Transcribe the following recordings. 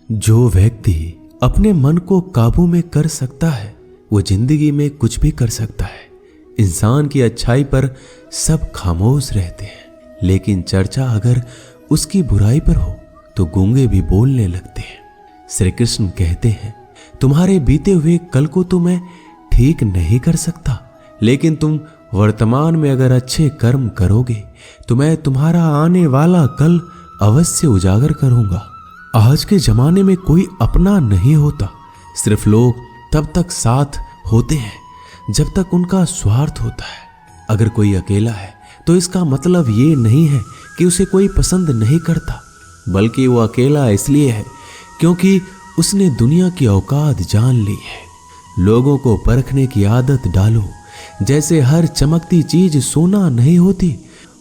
जो व्यक्ति अपने मन को काबू में कर सकता है वो जिंदगी में कुछ भी कर सकता है। इंसान की अच्छाई पर सब खामोश रहते हैं, लेकिन चर्चा अगर उसकी बुराई पर हो तो गूंगे भी बोलने लगते हैं। श्री कृष्ण कहते हैं, तुम्हारे बीते हुए कल को तो मैं ठीक नहीं कर सकता, लेकिन तुम वर्तमान में अगर अच्छे कर्म करोगे तो मैं तुम्हारा आने वाला कल अवश्य उजागर करूंगा। आज के जमाने में कोई अपना नहीं होता, सिर्फ लोग तब तक साथ होते हैं जब तक उनका स्वार्थ होता है। अगर कोई अकेला है तो इसका मतलब ये नहीं है कि उसे कोई पसंद नहीं करता, बल्कि वो अकेला इसलिए है क्योंकि उसने दुनिया की औकात जान ली है। लोगों को परखने की आदत डालो। जैसे हर चमकती चीज सोना नहीं होती,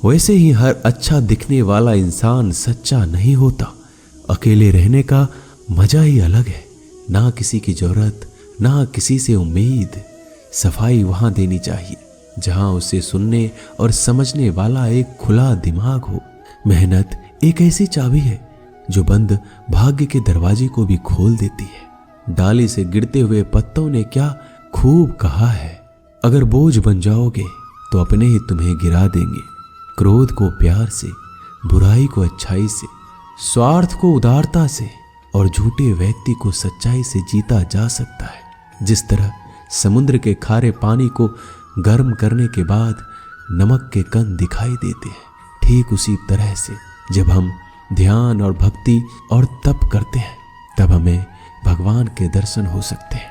वैसे ही हर अच्छा दिखने वाला इंसान सच्चा नहीं होता। अकेले रहने का मजा ही अलग है। ना किसी की जरूरत, ना किसी से उम्मीद। सफाई वहां देनी चाहिए जहां उसे सुनने और समझने वाला एक खुला दिमाग हो। मेहनत एक ऐसी चाबी है जो बंद भाग्य के दरवाजे को भी खोल देती है। डाली से गिरते हुए पत्तों ने क्या खूब कहा है, अगर बोझ बन जाओगे तो अपने ही तुम्हें गिरा देंगे। क्रोध को प्यार से, बुराई को अच्छाई से, स्वार्थ को उदारता से और झूठे व्यक्ति को सच्चाई से जीता जा सकता है। जिस तरह समुद्र के खारे पानी को गर्म करने के बाद नमक के कण दिखाई देते हैं, ठीक उसी तरह से जब हम ध्यान और भक्ति और तप करते हैं तब हमें भगवान के दर्शन हो सकते हैं।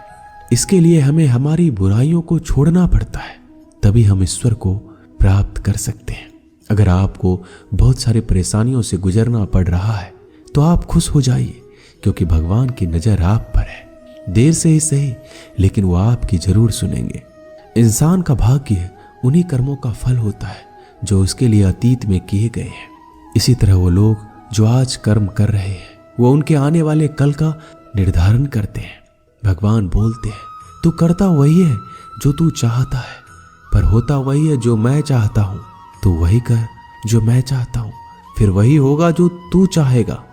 इसके लिए हमें हमारी बुराइयों को छोड़ना पड़ता है, तभी हम ईश्वर को प्राप्त कर सकते हैं। अगर आपको बहुत सारी परेशानियों से गुजरना पड़ रहा है तो आप खुश हो जाइए, क्योंकि भगवान की नजर आप पर है। देर से ही सही, लेकिन वो आपकी जरूर सुनेंगे। इंसान का भाग्य उन्हीं कर्मों का फल होता है जो उसके लिए अतीत में किए गए हैं। इसी तरह वो लोग जो आज कर्म कर रहे हैं वो उनके आने वाले कल का निर्धारण करते हैं। भगवान बोलते हैं, तू करता वही है जो तू चाहता है, पर होता वही है जो मैं चाहता हूं। तू वही कर जो मैं चाहता हूं, फिर वही होगा जो तू चाहेगा।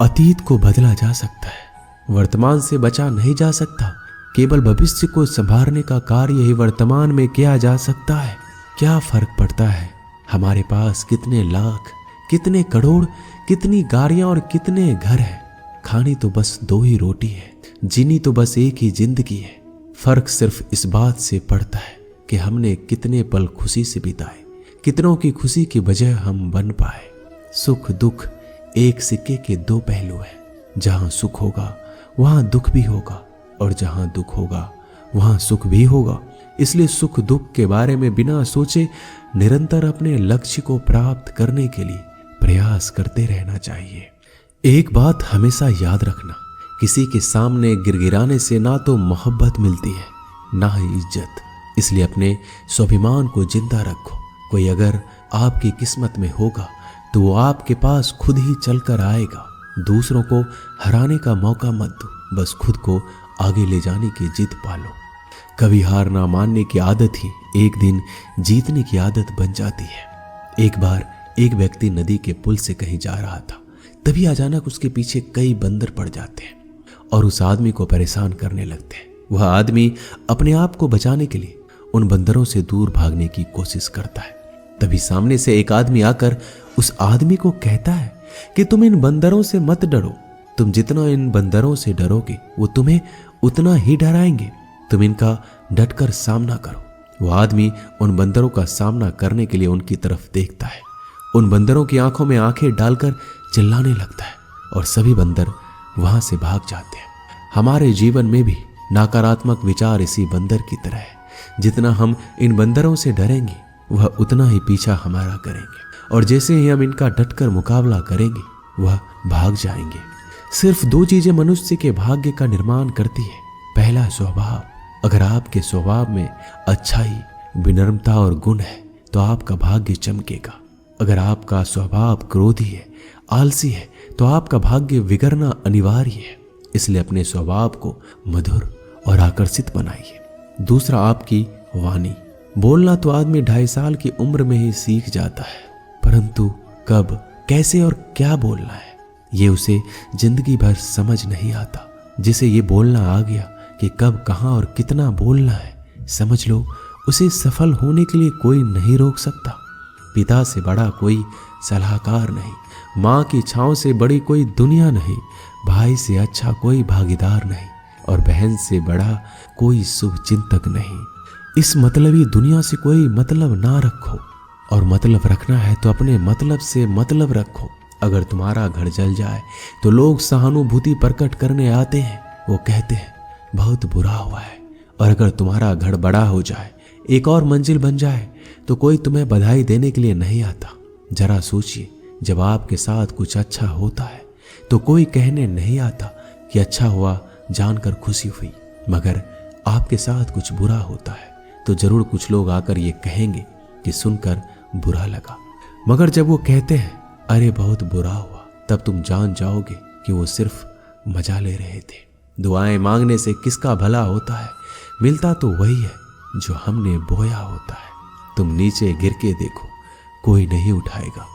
अतीत को बदला जा सकता है, वर्तमान से बचा नहीं जा सकता। केवल भविष्य को संभालने का कार्य ही वर्तमान में किया जा सकता है। क्या फर्क पड़ता है हमारे पास कितने लाख, कितने करोड़, कितनी गाड़ियां और कितने घर हैं। खानी तो बस 2 ही रोटी है, जीनी तो बस एक ही जिंदगी है। फर्क सिर्फ इस बात से पड़ता है कि हमने कितने पल खुशी से बिताए, कितनों की खुशी की वजह हम बन पाए। सुख दुख एक सिक्के के 2 पहलू हैं। जहां सुख होगा वहां दुख भी होगा, और जहां दुख होगा वहां सुख भी होगा। इसलिए सुख दुख के बारे में बिना सोचे निरंतर अपने लक्ष्य को प्राप्त करने के लिए प्रयास करते रहना चाहिए। एक बात हमेशा याद रखना, किसी के सामने गिड़गिड़ाने से ना तो मोहब्बत मिलती है ना ही इज्जत। इसलिए अपने स्वाभिमान को जिंदा रखो। कोई अगर आपकी किस्मत में होगा तो वो आपके पास खुद ही चलकर आएगा। दूसरों को हराने का मौका मत दो, बस खुद को आगे ले जाने की जिद पालो। कभी हार ना मानने की आदत ही एक दिन जीतने की आदत बन जाती है। एक बार एक व्यक्ति नदी के पुल से कहीं जा रहा था, तभी अचानक उसके पीछे कई बंदर पड़ जाते हैं और उस आदमी को परेशान करने लगते हैं। वह आदमी अपने आप को बचाने के लिए उन बंदरों से दूर भागने की कोशिश करता है। तभी सामने से एक आदमी आकर उस आदमी को कहता है कि तुम इन बंदरों से मत डरो, तुम जितना इन बंदरों से डरोगे वो तुम्हें उतना ही डराएंगे। तुम इनका डटकर सामना करो। वो आदमी उन बंदरों का सामना करने के लिए उनकी तरफ देखता है, उन बंदरों की आंखों में आंखें डालकर चिल्लाने लगता है और सभी बंदर वहां से भाग जाते हैं। हमारे जीवन में भी नकारात्मक विचार इसी बंदर की तरह है। जितना हम इन बंदरों से डरेंगे वह उतना ही पीछा हमारा करेंगे, और जैसे ही हम इनका डटकर मुकाबला करेंगे वह भाग जाएंगे। सिर्फ 2 चीजें मनुष्य के भाग्य का निर्माण करती है। पहला, स्वभाव। अगर आपके स्वभाव में अच्छाई, विनम्रता और गुण है तो आपका भाग्य चमकेगा। अगर आपका स्वभाव क्रोधी है, आलसी है, तो आपका भाग्य बिगड़ना अनिवार्य है। इसलिए अपने स्वभाव को मधुर और आकर्षित बनाइए। दूसरा, आपकी वाणी। बोलना तो आदमी 2.5 साल की उम्र में ही सीख जाता है, परंतु कब, कैसे और क्या बोलना है ये उसे जिंदगी भर समझ नहीं आता। जिसे ये बोलना आ गया कि कब, कहाँ और कितना बोलना है, समझ लो उसे सफल होने के लिए कोई नहीं रोक सकता। पिता से बड़ा कोई सलाहकार नहीं, माँ की छाँव से बड़ी कोई दुनिया नहीं, भाई से अच्छा कोई भागीदार नहीं और बहन से बड़ा कोई शुभ चिंतक नहीं। इस मतलबी दुनिया से कोई मतलब ना रखो, और मतलब रखना है तो अपने मतलब से मतलब रखो। अगर तुम्हारा घर जल जाए तो लोग सहानुभूति प्रकट करने आते हैं, वो कहते हैं बहुत बुरा हुआ है। और अगर तुम्हारा घर बड़ा हो जाए, एक और मंजिल बन जाए, तो कोई तुम्हें बधाई देने के लिए नहीं आता। जरा सोचिए, जब आपके साथ कुछ अच्छा होता है तो कोई कहने नहीं आता कि अच्छा हुआ, जानकर खुशी हुई। मगर आपके साथ कुछ बुरा होता है तो जरूर कुछ लोग आकर ये कहेंगे कि सुनकर बुरा लगा। मगर जब वो कहते हैं अरे बहुत बुरा हुआ, तब तुम जान जाओगे कि वो सिर्फ मजा ले रहे थे। दुआएं मांगने से किसका भला होता है, मिलता तो वही है जो हमने बोया होता है। तुम नीचे गिर के देखो, कोई नहीं उठाएगा।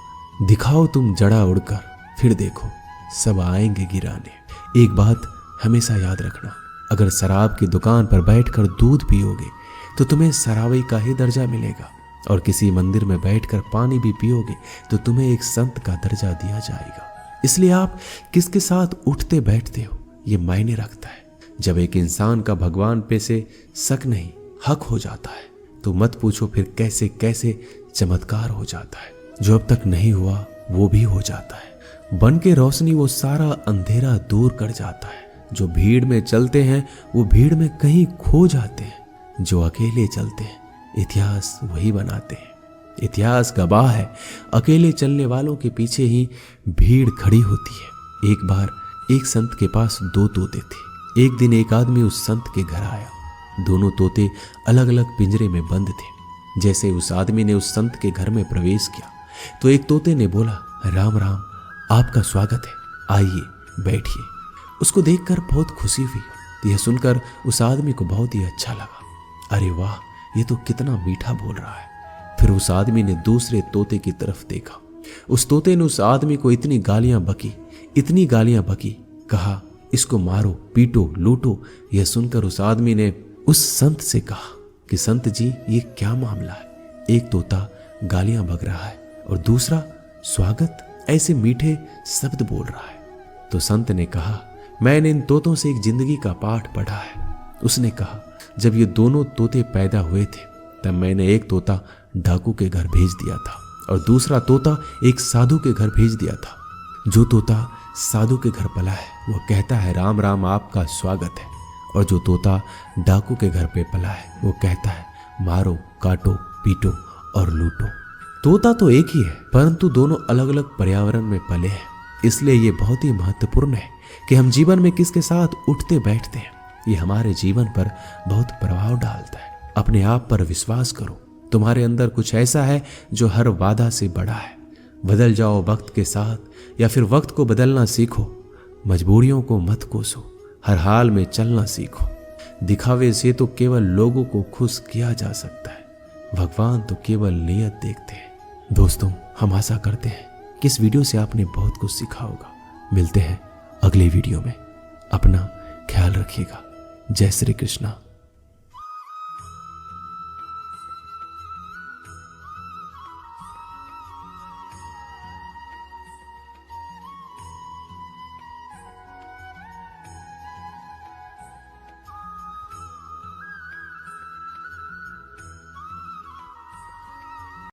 दिखाओ तुम जड़ा उड़कर, फिर देखो सब आएंगे गिराने। एक बात हमेशा याद रखना, अगर शराब की दुकान पर बैठकर दूध पियोगे तो तुम्हें शराबी का ही दर्जा मिलेगा, और किसी मंदिर में बैठकर पानी भी पियोगे तो तुम्हें एक संत का दर्जा दिया जाएगा। इसलिए आप किसके साथ उठते बैठते हो ये मायने रखता है। जब एक इंसान का भगवान पे से शक नहीं हक हो जाता है तो मत पूछो फिर कैसे कैसे चमत्कार हो जाता है। जो अब तक नहीं हुआ वो भी हो जाता है। बन के रोशनी वो सारा अंधेरा दूर कर जाता है। जो भीड़ में चलते हैं वो भीड़ में कहीं खो जाते हैं। जो अकेले चलते हैं इतिहास वही बनाते हैं। इतिहास गवाह है, अकेले चलने वालों के पीछे ही भीड़ खड़ी होती है। एक बार एक संत के पास 2 तोते थे। एक दिन एक आदमी उस संत के घर आया। दोनों तोते अलग अलग पिंजरे में बंद थे। जैसे उस आदमी ने उस संत के घर में प्रवेश किया तो एक तोते ने बोला, राम राम, आपका स्वागत है, आइए बैठिए। उसको देखकर बहुत खुशी हुई। यह सुनकर उस आदमी को बहुत ही अच्छा लगा। अरे वाह, ये तो कितना मीठा बोल रहा है। फिर उस आदमी ने दूसरे तोते की तरफ देखा। उस तोते ने उस आदमी को इतनी गालियां बकी, कहा इसको मारो, पीटो, लूटो। यह सुनकर उस आदमी ने उस संत से कहा कि संत जी, ये क्या मामला है? एक तोता गालियां बक रहा है और दूसरा स्वागत ऐसे मीठे शब्द बोल रहा है। तो संत ने कहा, मैंने इन तोतों से एक जिंदगी का पाठ पढ़ा है। उसने कहा, जब ये दोनों तोते पैदा हुए थे तब मैंने एक तोता डाकू के घर भेज दिया था और दूसरा तोता एक साधु के घर भेज दिया था। जो तोता साधु के घर पला है वो कहता है राम राम, आपका स्वागत है, और जो तोता डाकू के घर पे पला है वो कहता है मारो, काटो, पीटो और लूटो। तोता तो एक ही है परंतु दोनों अलग अलग पर्यावरण में पले हैं। इसलिए ये बहुत ही महत्वपूर्ण है कि हम जीवन में किसके साथ उठते बैठते हैं। ये हमारे जीवन पर बहुत प्रभाव डालता है। अपने आप पर विश्वास करो। तुम्हारे अंदर कुछ ऐसा है जो हर वादा से बड़ा है। बदल जाओ वक्त के साथ या फिर वक्त को बदलना सीखो। मजबूरियों को मत कोसो, हर हाल में चलना सीखो। दिखावे से तो केवल लोगों को खुश किया जा सकता है, भगवान तो केवल नियत देखते हैं। दोस्तों, हम आशा करते हैं कि इस वीडियो से आपने बहुत कुछ सीखा होगा। मिलते हैं अगले वीडियो में। अपना ख्याल रखिएगा। जय श्री कृष्णा।